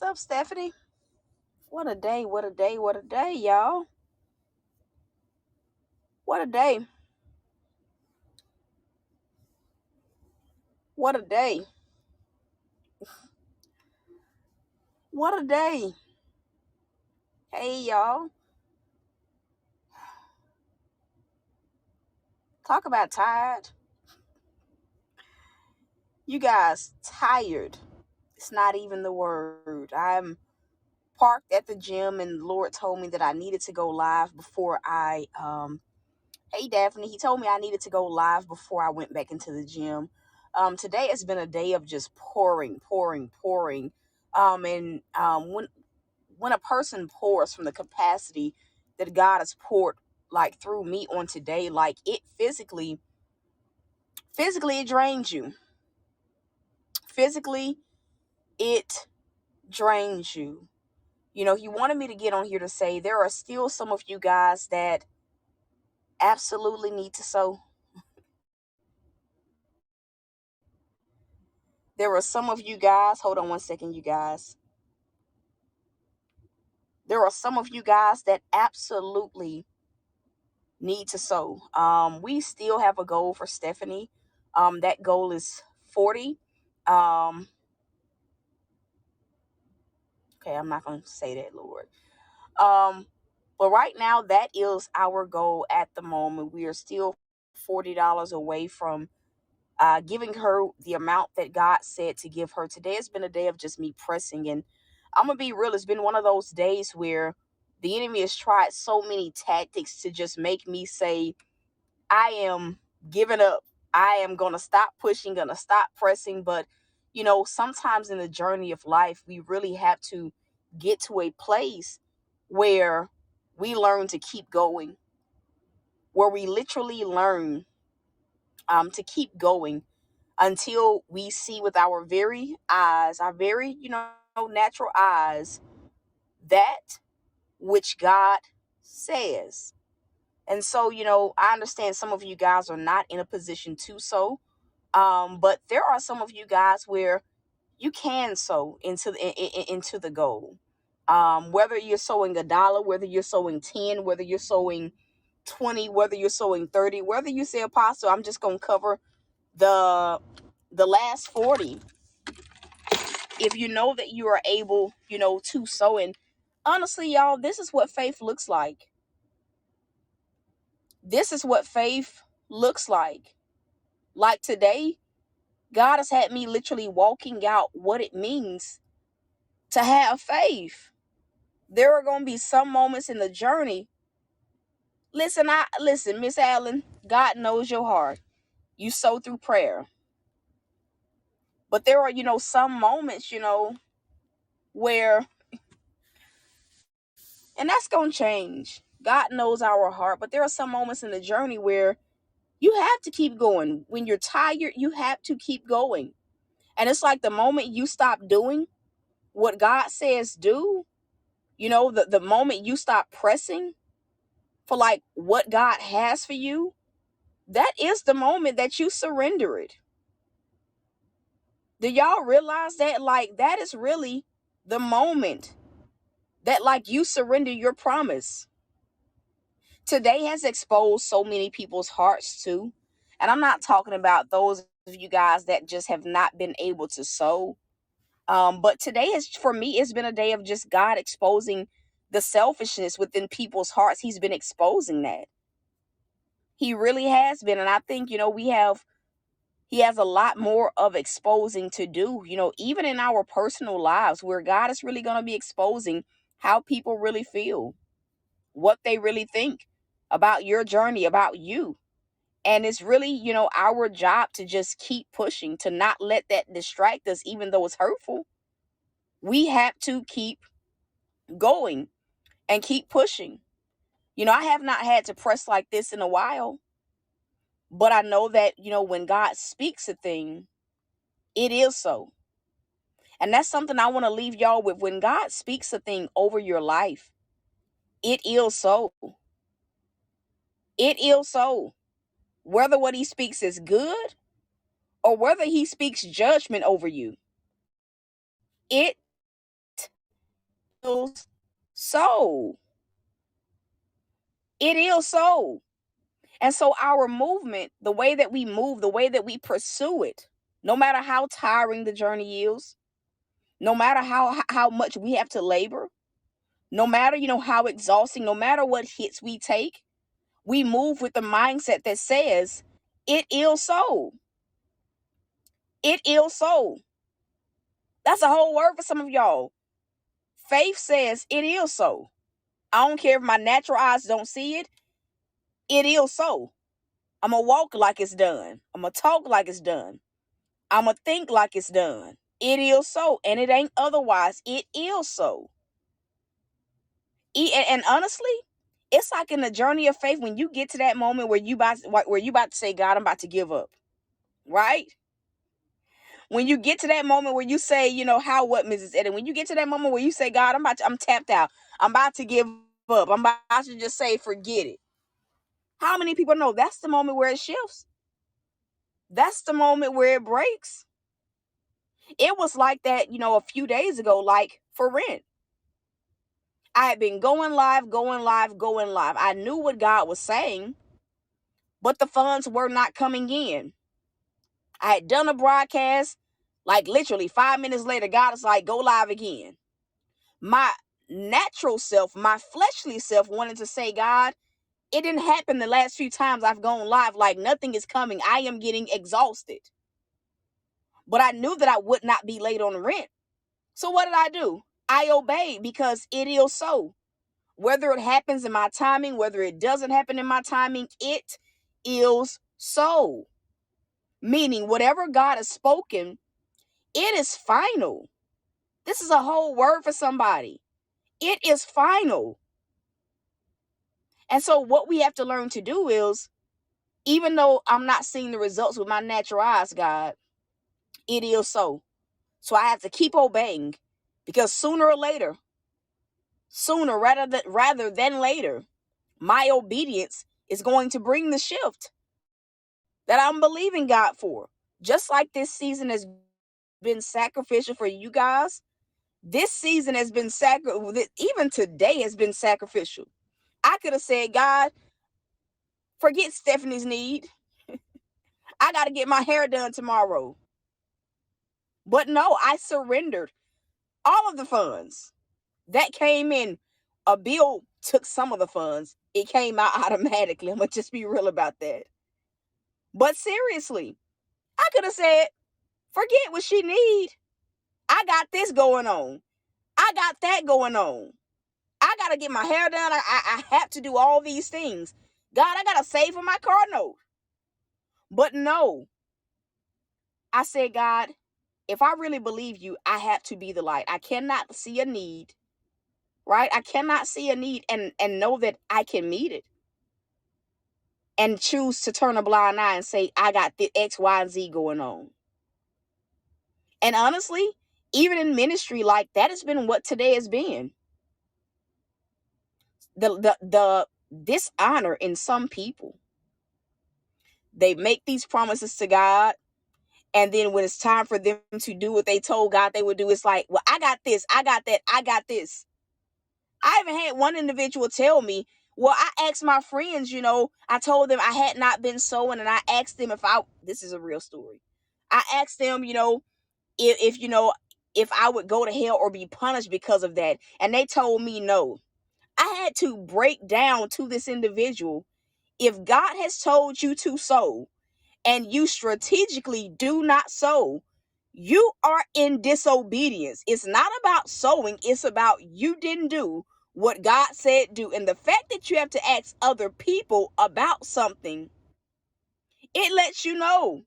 What's up, Stephanie? What a day, what a day, what a day, y'all. What a day. What a day. What a day. Hey, y'all. Talk about tired. You guys, tired. It's not even the word. I'm parked at the gym, and the Lord told me that I needed to go live before hey, Daphne. He told me I needed to go live before I went back into the gym. Today has been a day of just pouring, pouring, pouring. And when a person pours from the capacity that God has poured like through me on today, like it physically it drains you. Physically it drains you. You know, he wanted me to get on here to say there are still some of you guys that absolutely need to sow. There are some of you guys, hold on one second, you guys. There are some of you guys that absolutely need to sow. We still have a goal for Stephanie. That goal is 40. Um, okay, I'm not gonna say that, Lord. Um, but right now, that is our goal at the moment. We are still $40 away from giving her the amount that God said to give her. Today has been a day of just me pressing, and I'm gonna be real. It's been one of those days where the enemy has tried so many tactics to just make me say I am giving up. I am going to stop pushing, going to stop pressing. But, you know, sometimes in the journey of life, we really have to get to a place where we learn to keep going, where we literally learn to keep going until we see with our very eyes, our very, natural eyes, that which God says. And so, I understand some of you guys are not in a position to sow. But there are some of you guys where you can sow into the goal. Whether you're sowing $1, whether you're sowing 10, whether you're sowing 20, whether you're sowing 30, whether you say, Apostle, I'm just gonna cover the last 40. If you know that you are able, to sow. And honestly, y'all, this is what faith looks like. This is what faith looks like. Like today, God has had me literally walking out what it means to have faith. There are going to be some moments in the journey. Listen, Miss Allen, God knows your heart. You sow through prayer. But there are, some moments, where, and that's going to change. God knows our heart, but there are some moments in the journey where you have to keep going. When you're tired, you have to keep going. And it's like the moment you stop doing what God says do, the moment you stop pressing for like what God has for you, that is the moment that you surrender it. Do y'all realize that? Like, that is really the moment that like you surrender your promise. Today has exposed so many people's hearts too. And I'm not talking about those of you guys that just have not been able to sow. But today has, for me, it's been a day of just God exposing the selfishness within people's hearts. He's been exposing that. He really has been. And I think, he has a lot more of exposing to do, even in our personal lives, where God is really going to be exposing how people really feel, what they really think about your journey, about you. And it's really, our job to just keep pushing, to not let that distract us, even though it's hurtful. We have to keep going and keep pushing. I have not had to press like this in a while, but I know that, when God speaks a thing, it is so. And that's something I want to leave y'all with. When God speaks a thing over your life, it is so. It is so. Whether what he speaks is good or whether he speaks judgment over you, it is so. It is so. And so our movement, the way that we move, the way that we pursue it, no matter how tiring the journey is, no matter how much we have to labor, no matter, how exhausting, no matter what hits we take, we move with the mindset that says, it is so. It is so. That's a whole word for some of y'all. Faith says, it is so. I don't care if my natural eyes don't see it. It is so. I'm going to walk like it's done. I'm going to talk like it's done. I'm going to think like it's done. It is so. And it ain't otherwise. It is so. And honestly, it's like in the journey of faith, when you get to that moment where you about to say, God, I'm about to give up. Right? When you get to that moment where you say, what, Mrs. Eden? When you get to that moment where you say, God, I'm tapped out. I'm about to give up. I'm about to just say, forget it. How many people know that's the moment where it shifts? That's the moment where it breaks. It was like that, a few days ago, like for rent. I had been going live. I knew what God was saying, but the funds were not coming in. I had done a broadcast, like literally 5 minutes later, God is like, go live again. My natural self, my fleshly self wanted to say, God, it didn't happen the last few times I've gone live. Like nothing is coming. I am getting exhausted. But I knew that I would not be late on the rent. So what did I do? I obeyed because it is so. Whether it happens in my timing, whether it doesn't happen in my timing, it is so. Meaning whatever God has spoken, it is final. This is a whole word for somebody. It is final. And so what we have to learn to do is, even though I'm not seeing the results with my natural eyes, God, it is so. So I have to keep obeying, because sooner or later, rather than later, my obedience is going to bring the shift that I'm believing God for. Just like this season has been sacrificial for you guys, this season has been even today has been sacrificial. I could have said, God, forget Stephanie's need. I got to get my hair done tomorrow. But no, I surrendered all of the funds that came in. A bill took some of the funds. It came out automatically. I'm going to just be real about that. But seriously, I could have said, forget what she need. I got this going on. I got that going on. I got to get my hair done. I have to do all these things. God, I got to save for my car note. But no, I said, God, if I really believe you, I have to be the light. I cannot see a need, right? I cannot see a need and know that I can meet it and choose to turn a blind eye and say, I got the X, Y, and Z going on. And honestly, even in ministry, like that has been what today has been. The dishonor in some people. They make these promises to God, and then when it's time for them to do what they told God they would do, it's like, well, I got this, I got that, I got this. I even had one individual tell me, well, I asked my friends, I told them I had not been sowing, and I asked them this is a real story. I asked them, if I would go to hell or be punished because of that. And they told me no. I had to break down to this individual, if God has told you to sow and you strategically do not sow, you are in disobedience. It's not about sowing. It's about you didn't do what God said do. And the fact that you have to ask other people about something, it lets you know.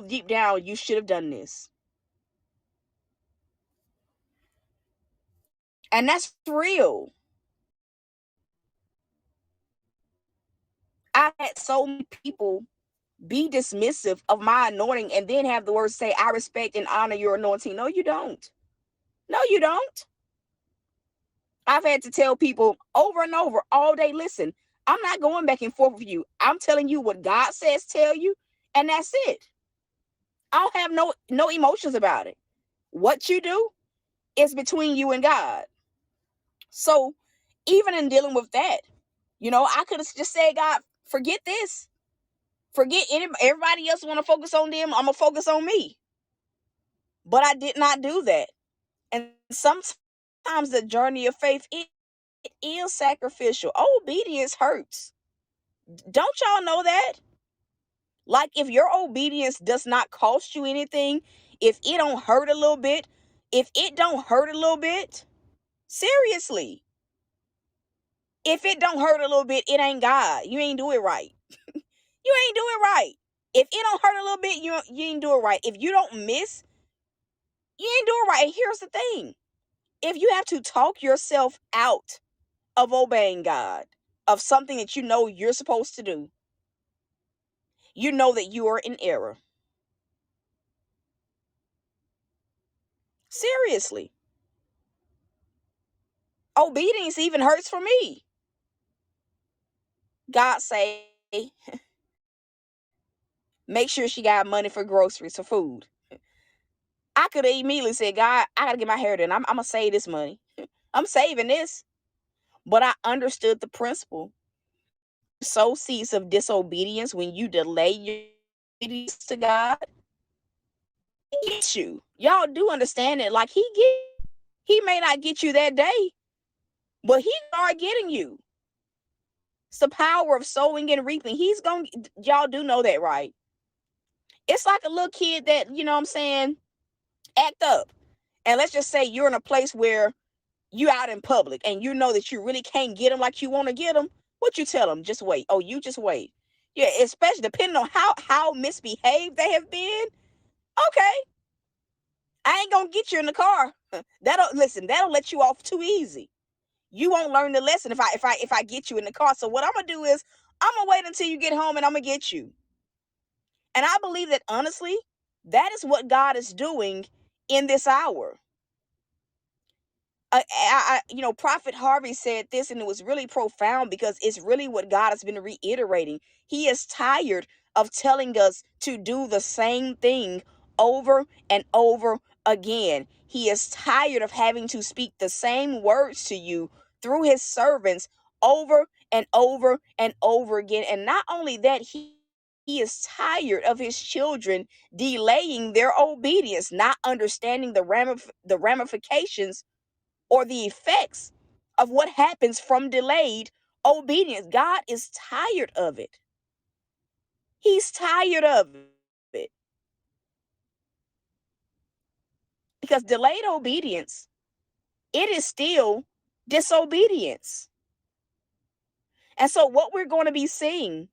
Deep down you should have done this. And that's real. I had so many people be dismissive of my anointing and then have the words say, I respect and honor your anointing. No, you don't. No, you don't. I've had to tell people over and over all day, listen, I'm not going back and forth with you. I'm telling you what God says tell you, and that's it. I don't have no emotions about it. What you do, It's between you and God. So even in dealing with that, I could have just said, God, forget this. Forget everybody else want to focus on them. I'm going to focus on me. But I did not do that. And sometimes the journey of faith, it is sacrificial. Obedience hurts. Don't y'all know that? Like, if your obedience does not cost you anything, if it don't hurt a little bit, seriously, if it don't hurt a little bit, it ain't God. You ain't do it right. You ain't do it right. If it don't hurt a little bit, you ain't do it right. If you don't miss, you ain't do it right. And here's the thing. If you have to talk yourself out of obeying God, of something that you know you're supposed to do, you know that you are in error. Seriously. Obedience even hurts for me. God say, make sure she got money for groceries, for food. I could have immediately said, God, I got to get my hair done. I'm going to save this money. I'm saving this. But I understood the principle. Sow seeds of disobedience when you delay your obedience to God. He gets you. Y'all do understand it. Like, he may not get you that day, but he start getting you. It's the power of sowing and reaping. Y'all do know that, right? It's like a little kid that, act up. And let's just say you're in a place where you out in public and you know that you really can't get them like you want to get them. What you tell them? Just wait. Oh, you just wait. Yeah, especially depending on how misbehaved they have been. Okay, I ain't gonna get you in the car. That'll let you off too easy. You won't learn the lesson if I get you in the car. So what I'm gonna do is I'm gonna wait until you get home and I'm gonna get you. And I believe that honestly, that is what God is doing in this hour. Prophet Harvey said this, and it was really profound because it's really what God has been reiterating. He is tired of telling us to do the same thing over and over again. He is tired of having to speak the same words to you through his servants over and over and over again. And not only that, he is tired of his children delaying their obedience, not understanding the ramifications or the effects of what happens from delayed obedience. God is tired of it. He's tired of it. Because delayed obedience, it is still disobedience. And so what we're going to be seeing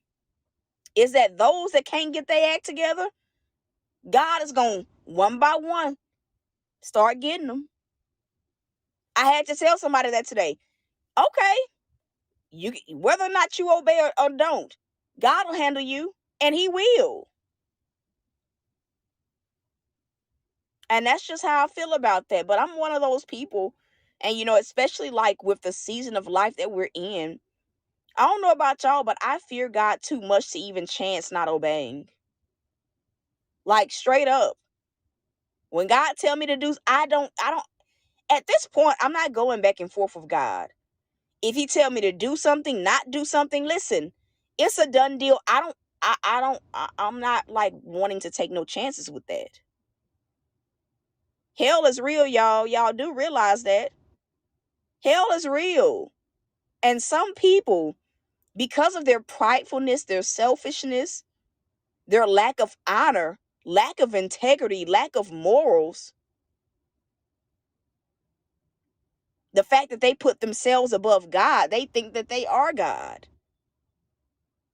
is that those that can't get their act together, God is going one by one start getting them. I had to tell somebody that today. Okay, whether or not you obey or don't, God will handle you, and he will. And that's just how I feel about that. But I'm one of those people, and especially like with the season of life that we're in, I don't know about y'all, but I fear God too much to even chance not obeying. Like, straight up. When God tell me to do, I don't at this point, I'm not going back and forth with God. If he tell me to do something, not do something, listen, it's a done deal. I'm not like wanting to take no chances with that. Hell is real, y'all. Y'all do realize that. Hell is real. And some people, because of their pridefulness, their selfishness, their lack of honor, lack of integrity, lack of morals, the fact that they put themselves above God, they think that they are God.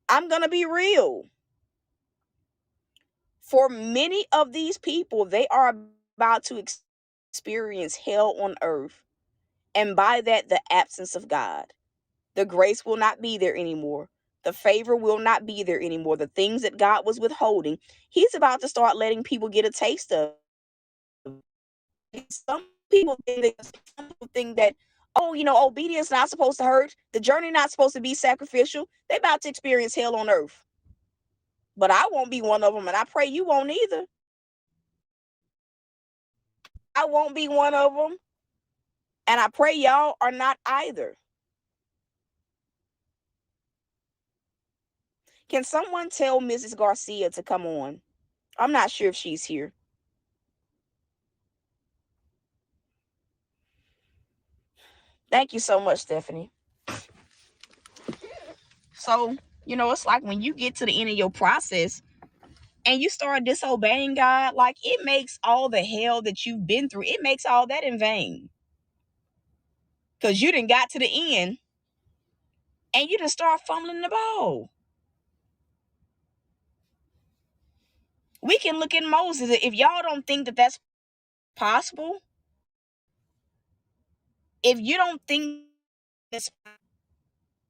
I'm going to be real. For many of these people, they are about to experience hell on earth. And by that, the absence of God. The grace will not be there anymore. The favor will not be there anymore. The things that God was withholding, he's about to start letting people get a taste of. Some people think that, obedience not supposed to hurt. The journey not supposed to be sacrificial. They about to experience hell on earth. But I won't be one of them, and I pray you won't either. I won't be one of them. And I pray y'all are not either. Can someone tell Mrs. Garcia to come on? I'm not sure if she's here. Thank you so much, Stephanie. So, it's like when you get to the end of your process and you start disobeying God, like it makes all the hell that you've been through, it makes all that in vain. Because you done got to the end and you done start fumbling the ball. We can look at Moses. If y'all don't think that that's possible, if you don't think it's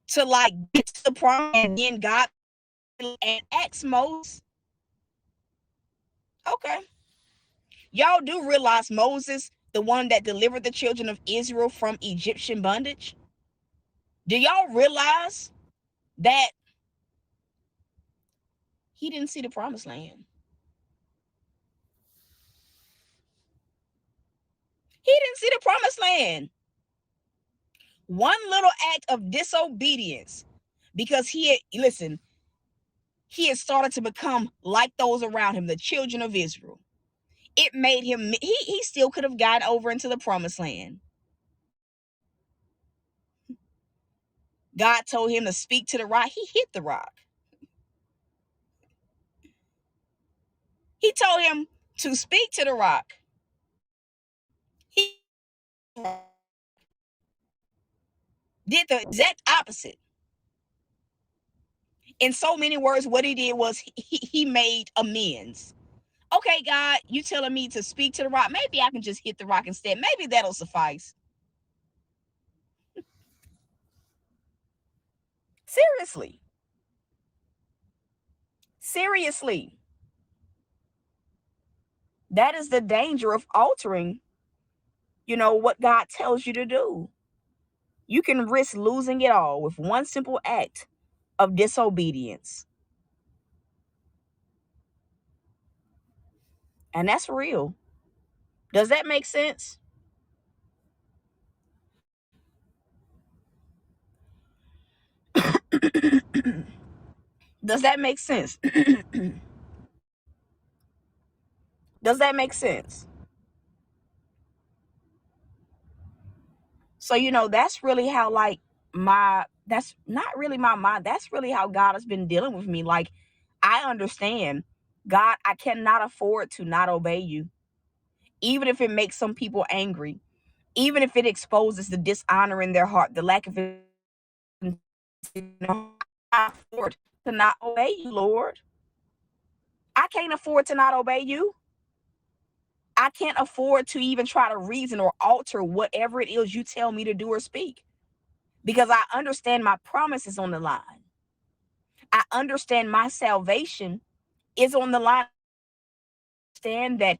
to like get to the promise and then God and ask Moses, okay. Y'all do realize Moses, the one that delivered the children of Israel from Egyptian bondage? Do y'all realize that he didn't see the promised land? He didn't see the promised land. One little act of disobedience, because he had started to become like those around him, the children of Israel. It made him, he still could have gotten over into the promised land. God told him to speak to the rock. He hit the rock. He told him to speak to the rock. He did the exact opposite. In so many words, what he did was he made amends. Okay, God, you telling me to speak to the rock. Maybe I can just hit the rock instead. Maybe that'll suffice. Seriously. Seriously. That is the danger of altering, what God tells you to do. You can risk losing it all with one simple act of disobedience. And that's real. Does that make sense? Does that make sense? Does that make sense? So, that's really how, like, that's not really my mind. That's really how God has been dealing with me. Like, I understand, God, I cannot afford to not obey you, even if it makes some people angry, even if it exposes the dishonor in their heart, the lack of it. I afford to not obey you, Lord. I can't afford to not obey you. I can't afford to even try to reason or alter whatever it is you tell me to do or speak, because I understand my promise is on the line. I understand my salvation is on the line. I understand that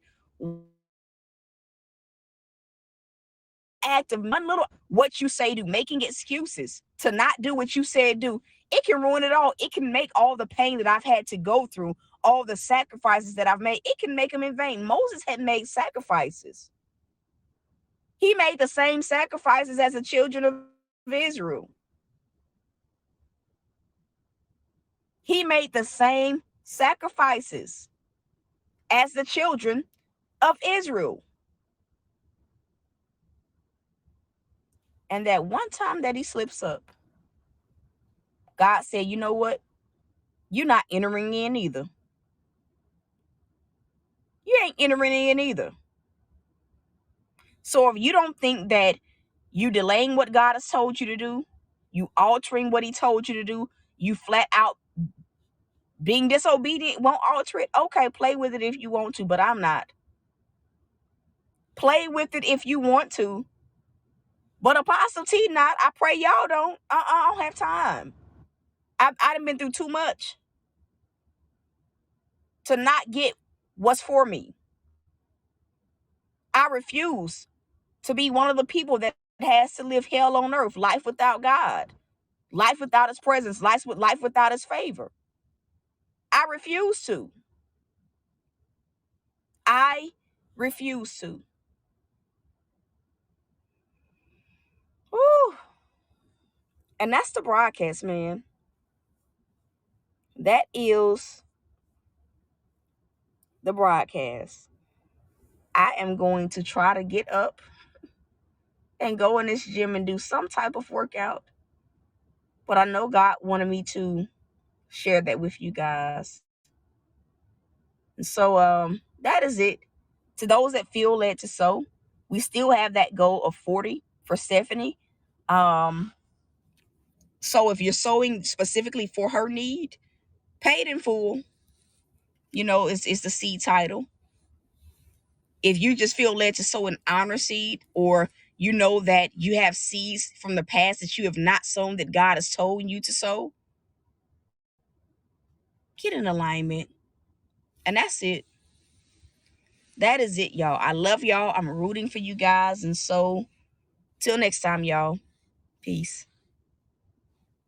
act of one little what you say do, making excuses to not do what you said do, it can ruin it all. It can make all the pain that I've had to go through, all the sacrifices that I've made, it can make them in vain. Moses had made sacrifices. He made the same sacrifices as the children of Israel. He made the same sacrifices as the children of Israel. And that one time that he slips up, God said, you know what? You're not entering in either. You ain't entering in either. So if you don't think that you delaying what God has told you to do, you altering what he told you to do, you flat out being disobedient won't alter it, okay, play with it if you want to, but I'm not. Play with it if you want to. But Apostle T not. I pray y'all don't. I don't have time. I done been through too much to not get what's for me. I refuse to be one of the people that has to live hell on earth, life without God, life without his presence, life without his favor. I refuse to. I refuse to. And that's the broadcast, man. That is the broadcast. I am going to try to get up and go in this gym and do some type of workout. But I know God wanted me to share that with you guys. And so that is it. To those that feel led to sow, we still have that goal of 40 for Stephanie. So if you're sowing specifically for her need, paid in full, it's the seed title. If you just feel led to sow an honor seed, or you know that you have seeds from the past that you have not sown that God has told you to sow, get in alignment. And that's it. That is it, y'all. I love y'all. I'm rooting for you guys. And so, till next time, y'all. Peace.